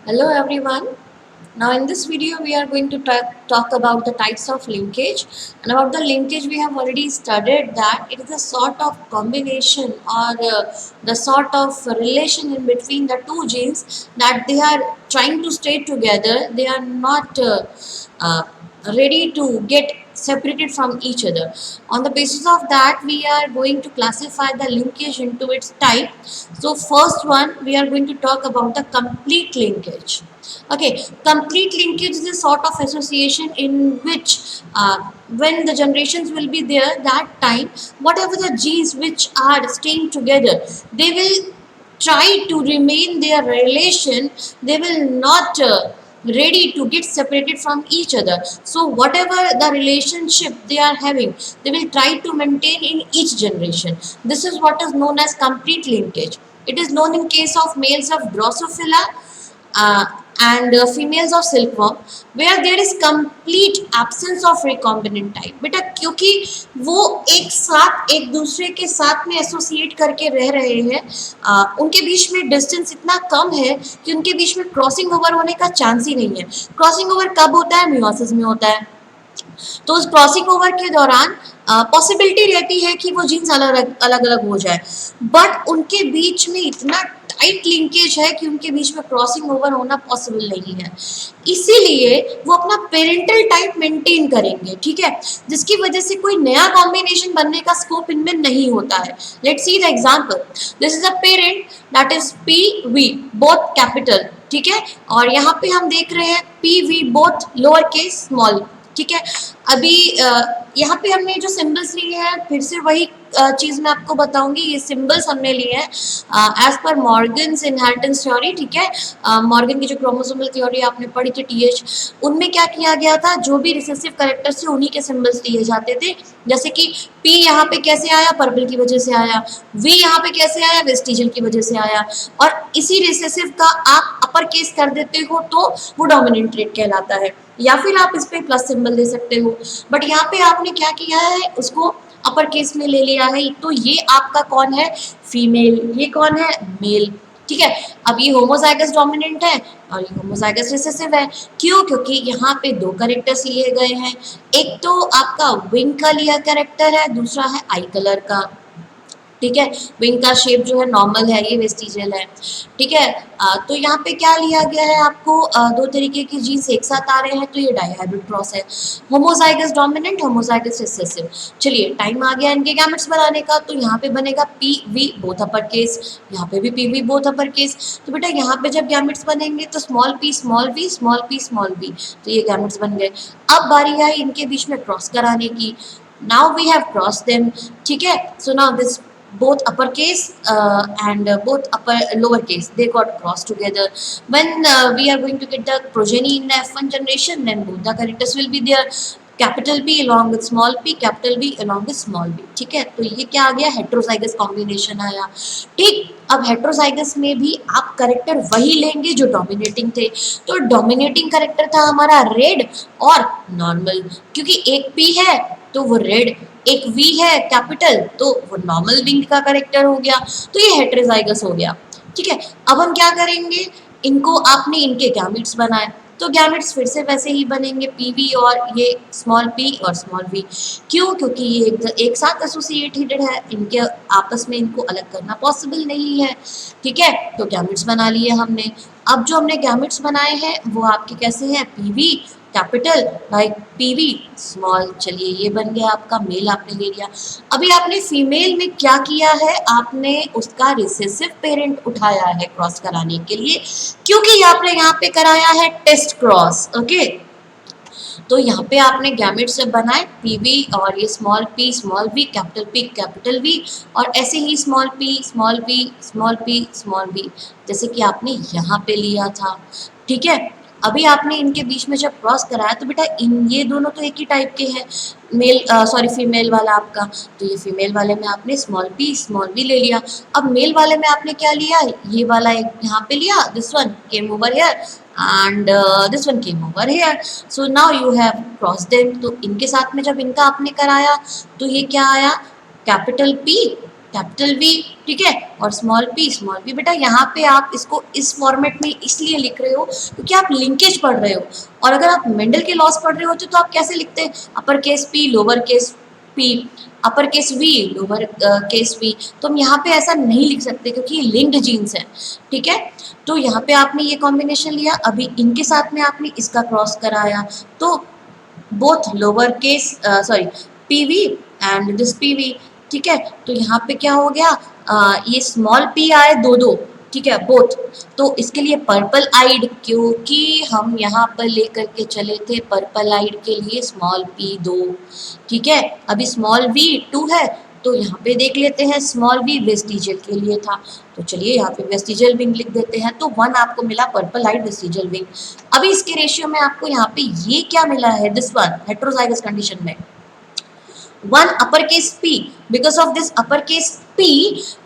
Hello everyone. Now in this video we are going to talk about the types of linkage, and about the linkage we have already studied that it is a sort of combination or the sort of relation in between the two genes that they are trying to stay together. They are not uh, ready to get separated from each other. On the basis of that we are going to classify the linkage into its type. So first one we are going to talk about the complete linkage. Okay, complete linkage is a sort of association in which when the generations will be there, that time whatever the genes which are staying together, they will try to remain their relation. They will not ready to get separated from each other. So whatever the relationship they are having, they will try to maintain in each generation. This is what is known as complete linkage. It is known in case of males of Drosophila uh, and females of silkworm, where there is complete absence of recombinant type. बेटा क्योंकि वो एक साथ एक दूसरे के साथ में एसोसिएट करके रह रहे हैं, उनके बीच में डिस्टेंस इतना कम है कि उनके बीच में क्रॉसिंग ओवर होने का चांस ही नहीं है. क्रॉसिंग ओवर कब होता है? मियोसिस में होता है. तो उस क्रॉसिंग ओवर के दौरान पॉसिबिलिटी रहती है कि वो जीन्स अलग अलग हो जाए, बट उनके बीच में इतना टाइट लिंकेज है कि उनके बीच में क्रॉसिंग ओवर होना पॉसिबल नहीं है. इसीलिए वो अपना पेरेंटल टाइप मेंटेन करेंगे, ठीक है, जिसकी वजह से कोई नया कॉम्बिनेशन बनने का स्कोप इनमें नहीं होता है. Let's see the example. This is a parent that is P V, both capital, ठीक है, और यहाँ पे हम देख रहे हैं P V both lower case small, ठीक है. अभी यहाँ पे हमने जो सिंबल्स लिए हैं, फिर से वही चीज़ मैं आपको बताऊंगी. ये सिंबल्स हमने लिए हैं as per Morgan's inheritance theory, ठीक है. मॉर्गन की जो क्रोमोसोमल थ्योरी आपने पढ़ी थी टीएच, उनमें क्या किया गया था, जो भी रिसेसिव कैरेक्टर्स थे उन्हीं के सिंबल्स लिए जाते थे. जैसे कि पी यहाँ पे कैसे आया? पर्पल की वजह से आया. वी यहाँ पे कैसे आया? वेस्टिजल की वजह से आया. और इसी रिसेसिव का आप अपर केस कर देते हो तो वो डोमिनेंट ट्रेट कहलाता है, या फिर आप इस पे प्लस सिंबल दे सकते हो. बट यहाँ पे आपने क्या किया है, उसको अपर केस में ले लिया है. तो ये आपका कौन है? फीमेल. ये कौन है? मेल, ठीक है. अब ये होमोजाइगस डोमिनेंट है और ये होमोजाइगस रिसेसिव है. क्यों? क्योंकि यहाँ पे दो कैरेक्टर्स लिए गए हैं. एक तो आपका विंग का लिया कैरेक्टर है, दूसरा है आई कलर का, ठीक है. विंग का शेप जो है नॉर्मल है, ये वेस्टिजियल है, ठीक है. तो यहाँ पे क्या लिया गया है आपको, दो तरीके के जीन्स एक साथ आ रहे हैं, तो ये डाइहाइब्रिड क्रॉस है. Homozygous dominant, homozygous recessive. चलिए टाइम आ गया इनके गैमेट्स बनाने का. तो यहाँ पे बनेगा P V both upper case, यहाँ पे भी P V both upper case. तो बेटा यहाँ पे जब गैमेट्स बनेंगे तो small P small V, small P small V, तो ये गैमेट्स बन गए. अब बारी आई इनके बीच में क्रॉस कराने की. Now we have cross them, ठीक है. So now this both uppercase and both lower case, they got crossed together. When we are going to get the progeny in the F1 generation, then both the characters will be there, capital P along with small p, capital V along with small b, ठीक है. तो ये क्या आ गया? Heterozygous combination आया, ठीक. अब heterozygous में भी आप करेक्टर वही लेंगे जो डोमिनेटिंग थे. तो डोमिनेटिंग करेक्टर था हमारा रेड और नॉर्मल, क्योंकि एक P है तो वो रेड, एक V है कैपिटल तो वो नॉर्मल विंग का करेक्टर हो गया. तो ये हेट्रोजाइगस हो गया, ठीक है. अब हम क्या करेंगे, इनको आपने इनके गैमेट्स बनाए, तो गैमेट्स फिर से वैसे ही बनेंगे पीवी और ये स्मॉल पी और स्मॉल वी. क्यों? क्योंकि ये एक साथ एसोसिएटेड है, इनके आपस में इनको अलग करना पॉसिबल नहीं है, ठीक है. तो गैमेट्स बना लिए हमने. अब जो हमने गैमेट्स बनाए हैं वो आपके कैसे हैं? PV capital by PV small. चलिए ये बन गया आपका मेल, आपने ले लिया. अभी आपने फीमेल में क्या किया है, आपने उसका रिसेसिव पेरेंट उठाया है क्रॉस कराने के लिए, क्योंकि आपने यहाँ पे कराया है टेस्ट क्रॉस, ओके. तो यहाँ पे आपने गैमेट से बनाए पीवी और ये small P small V, capital P capital V, और ऐसे ही small P small V small P small V, जैसे कि आपने यहाँ पे लिया था, ठीक है. अभी आपने इनके बीच में जब क्रॉस कराया तो बेटा इन ये दोनों तो एक ही टाइप के हैं. मेल सॉरी फीमेल वाला आपका, तो ये फीमेल वाले में आपने स्मॉल पी स्मॉल वी ले लिया. अब मेल वाले में आपने क्या लिया? ये वाला एक यहाँ पे लिया, this one came over here and this one came over here. So now you have crossed them. तो इनके साथ में जब इनका आपने कराया तो ये क्या आया? कैपिटल P कैपिटल वी, ठीक है, और स्मॉल पी। बेटा यहाँ पे आप इसको इस फॉर्मेट में इसलिए लिख रहे हो क्योंकि आप लिंकेज पढ़ रहे हो, और अगर आप मेंडल के लॉस पढ़ रहे होते तो आप कैसे लिखते हैं, upper case P, lower case P, upper case V, lower case V. तो हम यहाँ पे ऐसा नहीं लिख सकते क्योंकि ये लिंक्ड जीन्स है, ठीक है। तो यहाँ पे आपने ये कॉम्बिनेशन लिया, अभी इनके साथ में आपने इसका क्रॉस कराया, तो both lower case sorry PV and this PV, ठीक है। तो यहाँ पे क्या हो गया, ये स्मॉल पी आए दो दो, ठीक है, बोथ। तो इसके लिए पर्पल आइड, क्योंकि हम यहाँ पर लेकर के चले थे पर्पल आइड के लिए स्मॉल पी 2, ठीक है। अभी स्मॉल वी 2 है, तो यहाँ पे देख लेते हैं स्मॉल वी वेस्टिजियल के लिए था, तो चलिए यहाँ पे वेस्टिजियल विंग लिख देते हैं। तो 1 आपको मिला पर्पल आइड वेस्टिजियल विंग। अभी इसके रेशियो में आपको यहाँ पे ये क्या मिला है, दिस वन हेट्रोजाइगस कंडीशन में 1 uppercase P. Because of this uppercase P,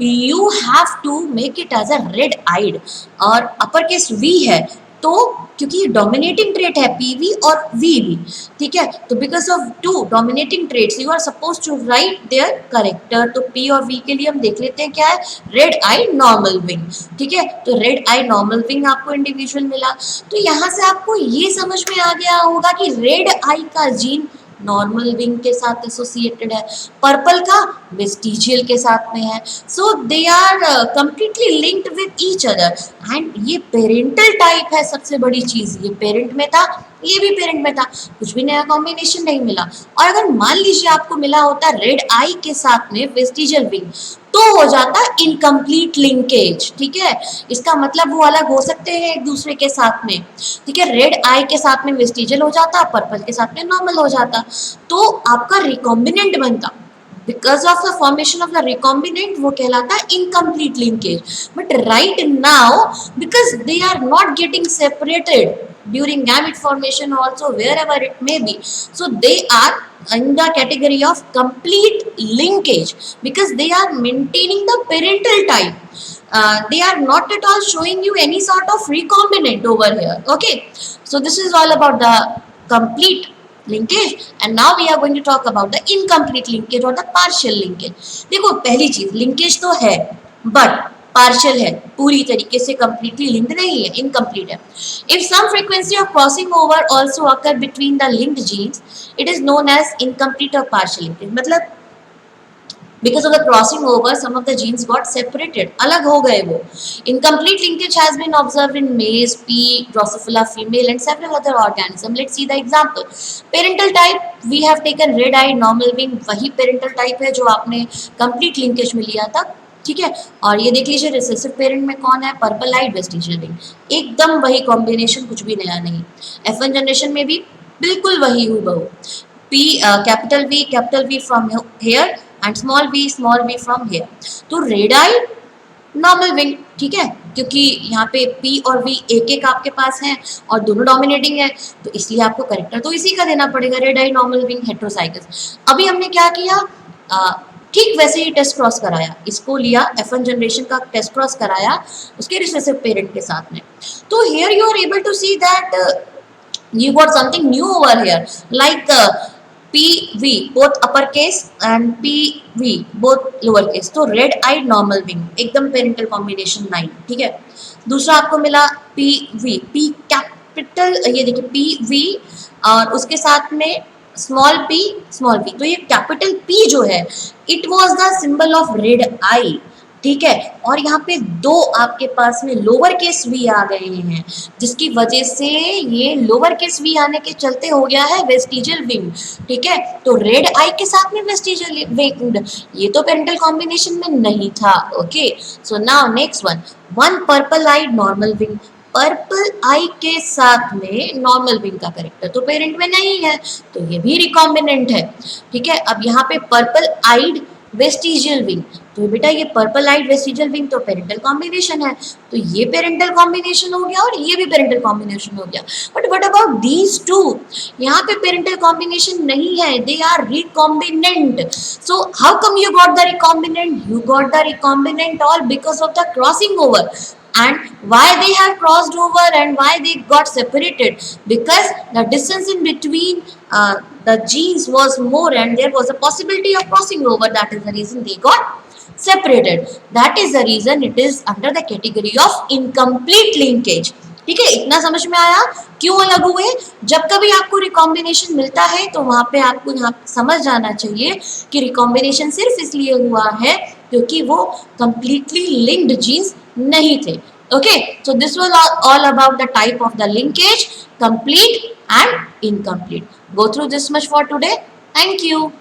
you have to make it as a red eyed. और uppercase V है, तो क्योंकि ये डोमिनेटिंग ट्रेट है PV और VV, ठीक है। तो because of 2 dominating traits you are suppose to write there character. तो P और V के लिए हम देख लेते हैं क्या है, रेड आई नॉर्मल विंग, ठीक है। तो रेड आई नॉर्मल विंग आपको इंडिविजुअल मिला। तो यहाँ से आपको ये समझ में आ गया होगा कि रेड आई का जीन नॉर्मल विंग के साथ एसोसिएटेड है, पर्पल का वेस्टिजियल के साथ में है। So they are completely linked with each other. And ये पेरेंटल टाइप है, सबसे बड़ी चीज, ये पेरेंट में था, ये भी पेरेंट में था, कुछ भी नया कॉम्बिनेशन नहीं मिला। और अगर मान लीजिए आपको मिला होता रेड आई के साथ में वेस्टिजियल विंग, तो हो जाता इनकम्प्लीट लिंकेज, ठीक है। इसका मतलब वो अलग हो सकते हैं एक दूसरे के साथ में, ठीक है। रेड आई के साथ में वेस्टिजियल हो जाता, पर्पल के साथ में नॉर्मल हो जाता, तो आपका रिकॉम्बिनेंट बनता। Because of the formation of the recombinant वो कहलाता है incomplete linkage. But right now because they are not getting separated during gamete formation also wherever it may be, so they are in the category of complete linkage because they are maintaining the parental type. They are not at all showing you any sort of recombinant over here, okay. So this is all about the complete linkage, and now we are going to talk about the incomplete linkage or the partial linkage. देखो पहली चीज linkage तो है but partial है, पूरी तरीके से completely linked नहीं है, इनकम्प्लीट है। If some frequency of crossing over also occur between the linked genes, it is known as incomplete और पार्शियल लिंकेज। मतलब because of the crossing over some of the genes got separated, अलग हो गए वो। incomplete linkage has been observed in maize, pea, Drosophila female and several other organisms. Let's see the example. Parental type we have taken red eye normal wing, वही parental type है जो आपने complete linkage में लिया था, ठीक है। और ये देख लीजिए रिसेसिव पेरेंट में कौन है, पर्पल आइड वेस्टिजियल विंग, एकदम वही कॉम्बिनेशन, कुछ भी नया नहीं। F1 जनरेशन में भी बिल्कुल वही हूबहू, P capital V from here and small v from here. तो रेड आई नॉर्मल विंग, ठीक है, क्योंकि यहाँ पे P और V एक एक आपके पास हैं और दोनों डोमिनेटिंग है, तो इसलिए आपको करेक्टर तो इसी का देना पड़ेगा, रेड आई नॉर्मल विंग हेट्रोजाइगस। अभी हमने क्या किया, ठीक वैसे ही टेस्ट क्रॉस कराया, इसको लिया F1 जनरेशन का टेस्ट क्रॉस कराया उसके रिसेसिव पेरेंट के साथ में। तो here you are able to see that you got something new over here like PV both upper case and PV both lower case। तो red eyed normal wing एकदम parental combination 9, ठीक है। दूसरा आपको मिला PV, P कैपिटल, ये देखिए PV और उसके साथ में स्मॉल p, तो ये कैपिटल P जो है it was the symbol of red eye, ठीक है। और यहाँ पे 2 आपके पास में लोअर केस वी आ गए हैं, जिसकी वजह से ये लोअर केस वी आने के चलते हो गया है वेस्टिजियल विंग, ठीक है। तो रेड आई के साथ में वेस्टिजियल विंग, ये तो पेरेंटल कॉम्बिनेशन में नहीं था, okay. So now next one purple eye normal wing, purple eye के साथ में नॉर्मल विंग का करेक्टर तो पेरेंट में नहीं है, तो ये भी रिकॉम्बिनेंट है, ठीक है। अब यहाँ पे पर्पल आइड वेस्टिजियल विंग, तो बेटा ये पर्पल आइड वेस्टिजियल विंग तो पेरेंटल कॉम्बिनेशन है, तो ये पेरेंटल कॉम्बिनेशन हो गया और ये भी पेरेंटल कॉम्बिनेशन हो गया। But what about these two, यहाँ पे पेरेंटल कॉम्बिनेशन नहीं है, they are recombinant. So how come you got the recombinant, you got the recombinant all because of the crossing over. And why they have crossed over and why they got separated, because the distance in between the genes was more and there was a possibility of crossing over, that is the reason they got separated. That is the reason it is under the category of incomplete linkage. ठीक है, इतना समझ में आया क्यों अलग हुए? जब कभी आपको रिकॉम्बिनेशन मिलता है तो वहां पे आपको यहाँ समझ जाना चाहिए कि रिकॉम्बिनेशन सिर्फ इसलिए हुआ है क्योंकि वो completely linked genes नहीं थे. Okay, so this was all about the type of the linkage, complete and incomplete. Go through this much for today. Thank you.